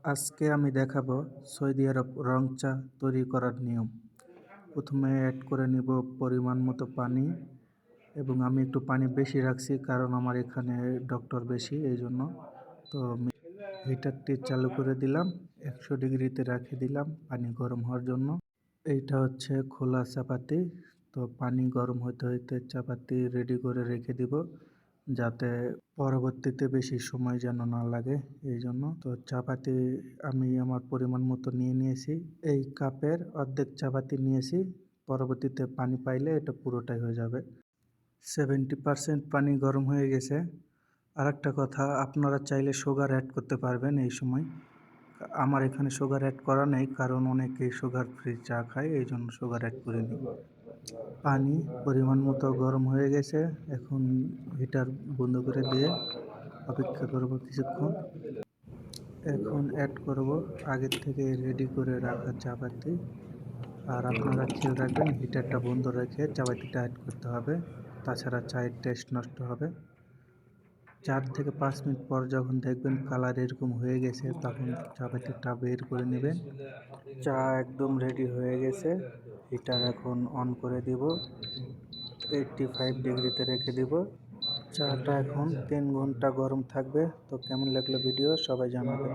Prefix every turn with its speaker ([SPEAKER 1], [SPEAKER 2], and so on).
[SPEAKER 1] আজকে আমি দেখাবো সৌদি আরব রং চা তৈরি করার নিয়ম। প্রথমে অ্যাড করে নিব পরিমাণ মতো পানি, এবং আমি একটু পানি বেশি রাখছি কারণ আমার এখানে ডক্টর বেশি এই জন্য। তো হিটারটি চালু করে দিলাম, 100 ডিগ্রিতে রেখে দিলাম পানি গরম হওয়ার জন্য। এইটা হচ্ছে খোলা চাপাতি। তো পানি গরম হইতে হইতে চাপাতি রেডি করে রেখে দিব, যাতে পরবর্তীতে বেশি সময় যেন না লাগে এই জন্য। তো চাপাতি আমি আমার পরিমাণ মতো নিয়ে নিয়েছি, এই কাপের অর্ধেক চাপাতি নিয়েছি। পরবর্তীতে পানি পাইলে এটা পুরোটাই হয়ে যাবে। 70% পানি গরম হয়ে গেছে। আরেকটা কথা, আপনারা চাইলে সুগার অ্যাড করতে পারবেন এই সময়। আমার এখানে সুগার অ্যাড করা নেই কারণ অনেকেই সুগার ফ্রি চা খায়, এই জন্য সুগার অ্যাড করিনি। পানি পরিমাণ মতো গরম হয়ে গেছে, এখন হিটার বন্ধ করে দিয়ে অপেক্ষা করব কিছুক্ষণ। এখন অ্যাড করব আগের থেকে রেডি করে রাখা চাপাতি। আর আপনারা খেয়াল রাখবেন হিটারটা বন্ধ রেখে চাপাতিটা অ্যাড করতে হবে, তাছাড়া চায়ের টেস্ট নষ্ট হবে। 4 থেকে 5 মিনিট পর যখন দেখবেন কালার এরকম হয়ে গেছে, তখন চাপাতিটা বের করে নেবেন। চা একদম রেডি হয়ে গেছে। হিটার এখন অন করে দিব, 85 ডিগ্রিতে রেখে দিব। চাটা এখন 3 ঘন্টা গরম থাকবে। তো কেমন লাগলো ভিডিও সবাই জানাবেন।